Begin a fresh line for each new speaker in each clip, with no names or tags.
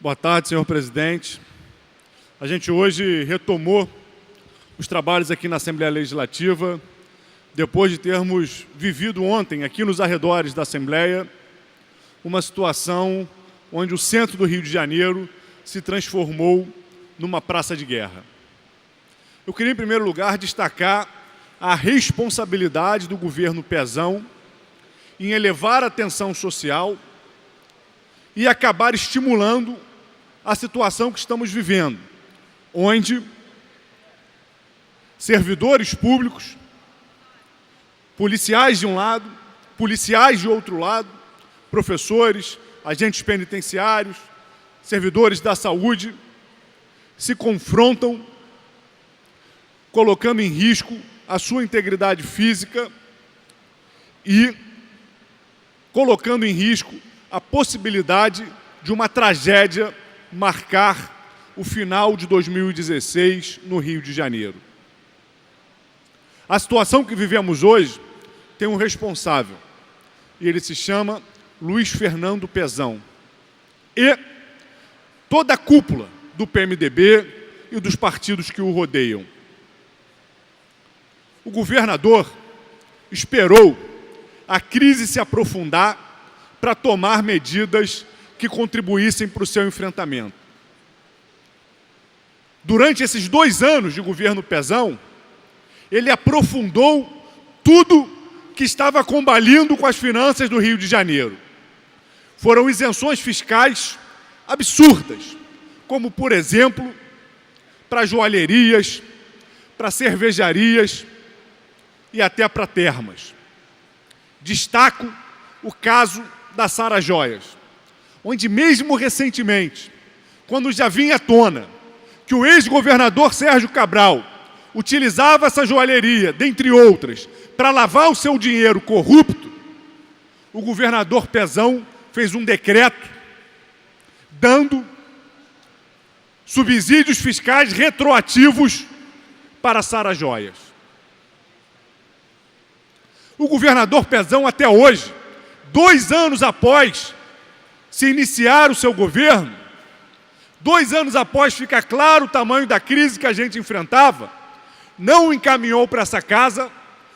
Boa tarde, senhor presidente. A gente hoje retomou os trabalhos aqui na Assembleia Legislativa, depois de termos vivido ontem, aqui nos arredores da Assembleia, uma situação onde o centro do Rio de Janeiro se transformou numa praça de guerra. Eu queria, em primeiro lugar, destacar a responsabilidade do governo Pezão em elevar a tensão social e acabar estimulando a situação que estamos vivendo, onde servidores públicos, policiais de um lado, policiais de outro lado, professores, agentes penitenciários, servidores da saúde, se confrontam, colocando em risco a sua integridade física e colocando em risco a possibilidade de uma tragédia marcar o final de 2016 no Rio de Janeiro. A situação que vivemos hoje tem um responsável, e ele se chama Luiz Fernando Pezão. E toda a cúpula do PMDB e dos partidos que o rodeiam. O governador esperou a crise se aprofundar para tomar medidas que contribuíssem para o seu enfrentamento. Durante esses 2 anos de governo Pezão, ele aprofundou tudo que estava combalindo com as finanças do Rio de Janeiro. Foram isenções fiscais absurdas, como, por exemplo, para joalherias, para cervejarias e até para termas. Destaco o caso da Sara Joias, onde mesmo recentemente, quando já vinha à tona que o ex-governador Sérgio Cabral utilizava essa joalheria, dentre outras, para lavar o seu dinheiro corrupto, o governador Pezão fez um decreto dando subsídios fiscais retroativos para Sara Joias. O governador Pezão, até hoje, 2 anos após se iniciar o seu governo, 2 anos após ficar claro o tamanho da crise que a gente enfrentava, não encaminhou para essa casa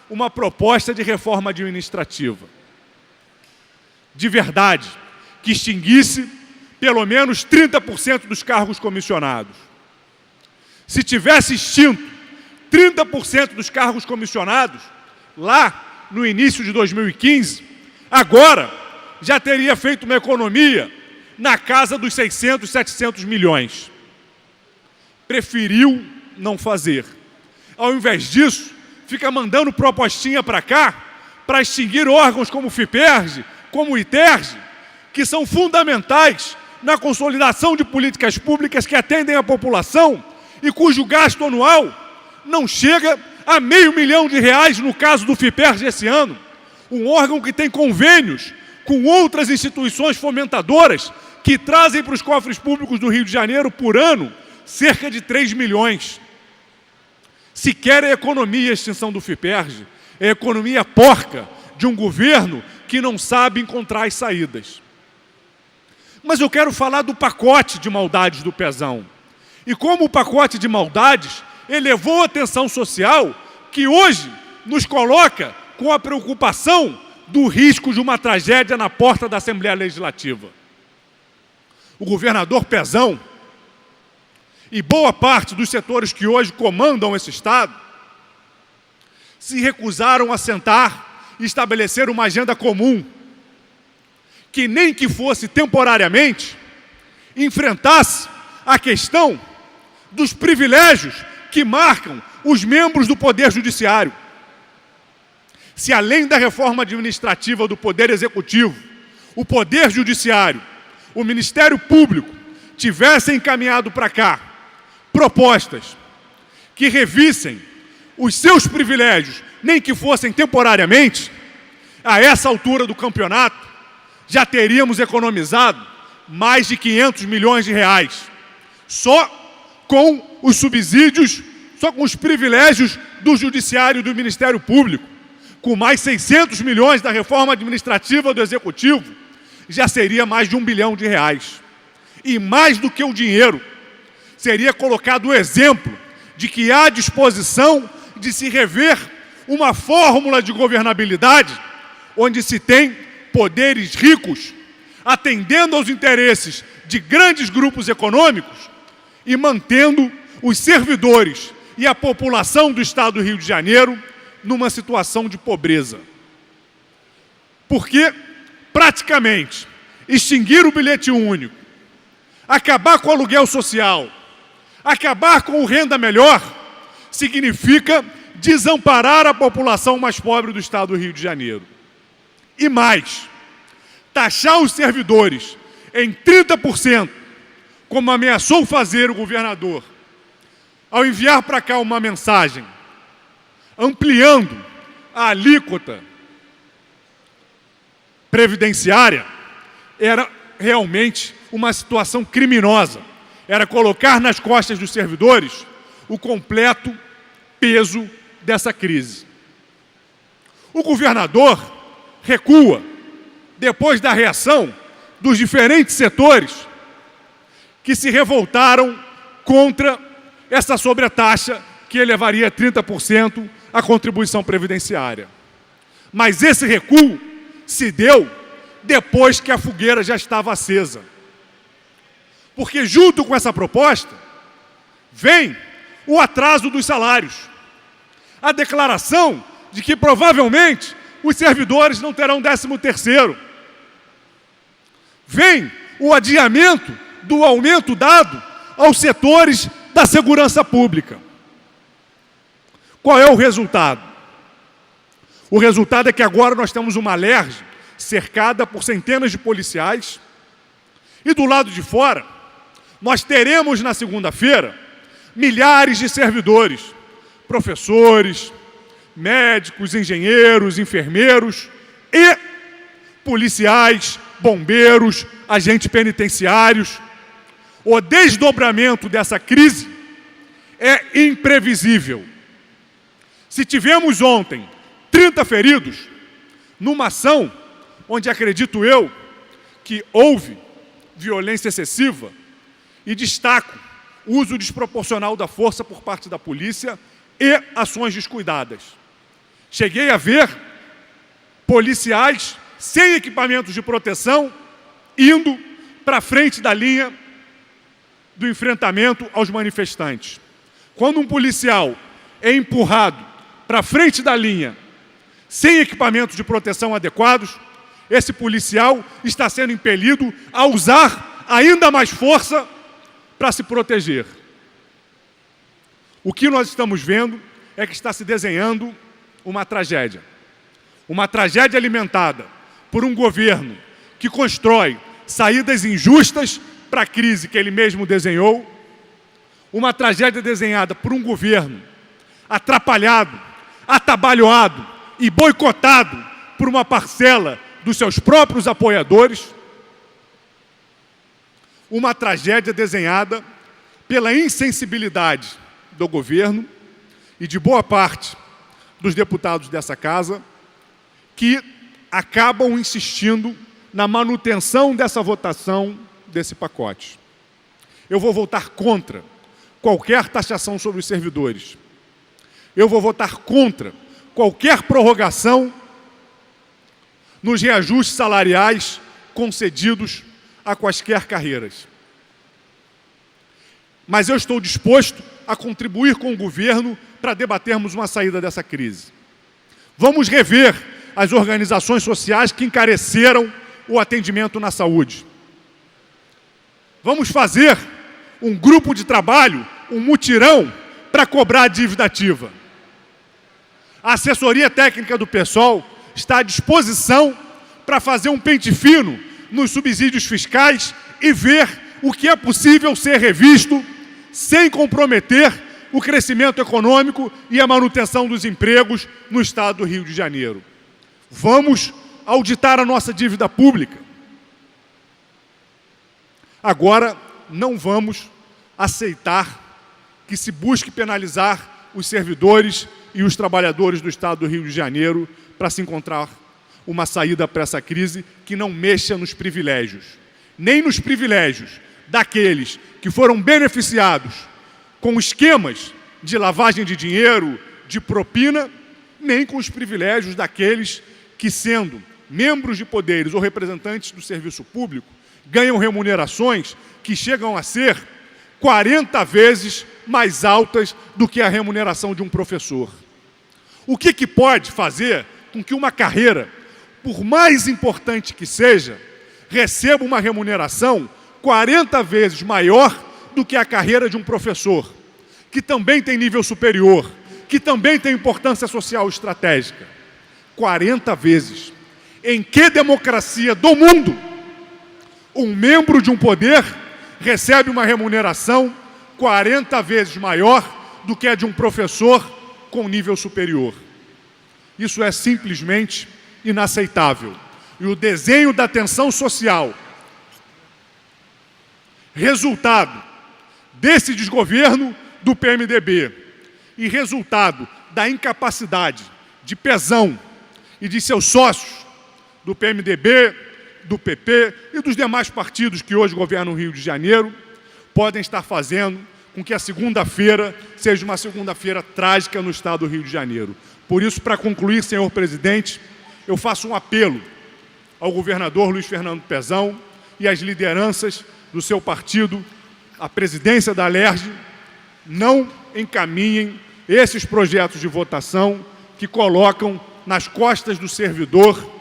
uma proposta de reforma administrativa. De verdade, que extinguisse pelo menos 30% dos cargos comissionados. Se tivesse extinto 30% dos cargos comissionados, lá no início de 2015, agora já teria feito uma economia na casa dos 600, 700 milhões. Preferiu não fazer. Ao invés disso, fica mandando propostinha para cá para extinguir órgãos como o FIPERJ, como o ITERJ, que são fundamentais na consolidação de políticas públicas que atendem a população e cujo gasto anual não chega a R$500 milhão no caso do FIPERJ esse ano. Um órgão que tem convênios com outras instituições fomentadoras que trazem para os cofres públicos do Rio de Janeiro, por ano, cerca de 3 milhões. Sequer é economia a extinção do FIPERJ, é economia porca de um governo que não sabe encontrar as saídas. Mas eu quero falar do pacote de maldades do Pezão. E como o pacote de maldades elevou a tensão social que hoje nos coloca com a preocupação do risco de uma tragédia na porta da Assembleia Legislativa. O governador Pezão e boa parte dos setores que hoje comandam esse Estado se recusaram a sentar e estabelecer uma agenda comum que, nem que fosse temporariamente, enfrentasse a questão dos privilégios que marcam os membros do Poder Judiciário. Se além da reforma administrativa do Poder Executivo, o Poder Judiciário, o Ministério Público tivessem encaminhado para cá propostas que revissem os seus privilégios, nem que fossem temporariamente, a essa altura do campeonato, já teríamos economizado mais de R$500 milhões, só com os subsídios, só com os privilégios do Judiciário e do Ministério Público. Com mais 600 milhões da reforma administrativa do Executivo, já seria mais de R$1 bilhão. E mais do que o dinheiro, seria colocado o exemplo de que há disposição de se rever uma fórmula de governabilidade onde se tem poderes ricos atendendo aos interesses de grandes grupos econômicos e mantendo os servidores e a população do Estado do Rio de Janeiro numa situação de pobreza. Porque, praticamente, extinguir o bilhete único, acabar com o aluguel social, acabar com o renda melhor, significa desamparar a população mais pobre do Estado do Rio de Janeiro. E mais, taxar os servidores em 30%, como ameaçou fazer o governador, ao enviar para cá uma mensagem, ampliando a alíquota previdenciária, era realmente uma situação criminosa. Era colocar nas costas dos servidores o completo peso dessa crise. O governador recua, depois da reação dos diferentes setores que se revoltaram contra essa sobretaxa que elevaria 30% a contribuição previdenciária. Mas esse recuo se deu depois que a fogueira já estava acesa. Porque junto com essa proposta, vem o atraso dos salários. A declaração de que provavelmente os servidores não terão 13º. Vem o adiamento do aumento dado aos setores da segurança pública. Qual é o resultado? O resultado é que agora nós temos uma Alerj cercada por centenas de policiais e do lado de fora nós teremos na segunda-feira milhares de servidores, professores, médicos, engenheiros, enfermeiros e policiais, bombeiros, agentes penitenciários. O desdobramento dessa crise é imprevisível. Se tivemos ontem 30 feridos numa ação onde acredito eu que houve violência excessiva e destaco o uso desproporcional da força por parte da polícia e ações descuidadas. Cheguei a ver policiais sem equipamentos de proteção indo para frente da linha do enfrentamento aos manifestantes. Quando um policial é empurrado para frente da linha sem equipamentos de proteção adequados, esse policial está sendo impelido a usar ainda mais força para se proteger. O que nós estamos vendo é que está se desenhando uma tragédia. Uma tragédia alimentada por um governo que constrói saídas injustas para a crise que ele mesmo desenhou. Uma tragédia desenhada por um governo atrapalhado, atabalhoado e boicotado por uma parcela dos seus próprios apoiadores. Uma tragédia desenhada pela insensibilidade do governo e de boa parte dos deputados dessa casa, que acabam insistindo na manutenção dessa votação desse pacote. Eu vou votar contra qualquer taxação sobre os servidores. Eu vou votar contra qualquer prorrogação nos reajustes salariais concedidos a quaisquer carreiras. Mas eu estou disposto a contribuir com o governo para debatermos uma saída dessa crise. Vamos rever as organizações sociais que encareceram o atendimento na saúde. Vamos fazer um grupo de trabalho, um mutirão, para cobrar a dívida ativa. A assessoria técnica do PSOL está à disposição para fazer um pente fino nos subsídios fiscais e ver o que é possível ser revisto sem comprometer o crescimento econômico e a manutenção dos empregos no Estado do Rio de Janeiro. Vamos auditar a nossa dívida pública. Agora, não vamos aceitar que se busque penalizar os servidores e os trabalhadores do Estado do Rio de Janeiro para se encontrar uma saída para essa crise que não mexa nos privilégios. Nem nos privilégios daqueles que foram beneficiados com esquemas de lavagem de dinheiro, de propina, nem com os privilégios daqueles que, sendo membros de poderes ou representantes do serviço público, ganham remunerações que chegam a ser 40 vezes mais altas do que a remuneração de um professor. O que pode fazer com que uma carreira, por mais importante que seja, receba uma remuneração 40 vezes maior do que a carreira de um professor, que também tem nível superior, que também tem importância social estratégica? 40 vezes. Em que democracia do mundo um membro de um poder recebe uma remuneração 40 vezes maior do que a de um professor com nível superior? Isso é simplesmente inaceitável. E o desenho da tensão social, resultado desse desgoverno do PMDB e resultado da incapacidade de Pezão e de seus sócios do PMDB, do PP e dos demais partidos que hoje governam o Rio de Janeiro, podem estar fazendo com que a segunda-feira seja uma segunda-feira trágica no estado do Rio de Janeiro. Por isso, para concluir, senhor presidente, eu faço um apelo ao governador Luiz Fernando Pezão e às lideranças do seu partido, a presidência da Alerj, não encaminhem esses projetos de votação que colocam nas costas do servidor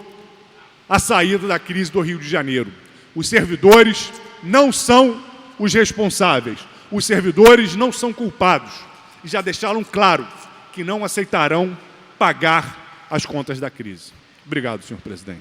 a saída da crise do Rio de Janeiro. Os servidores não são os responsáveis, os servidores não são culpados e já deixaram claro que não aceitarão pagar as contas da crise. Obrigado, senhor presidente.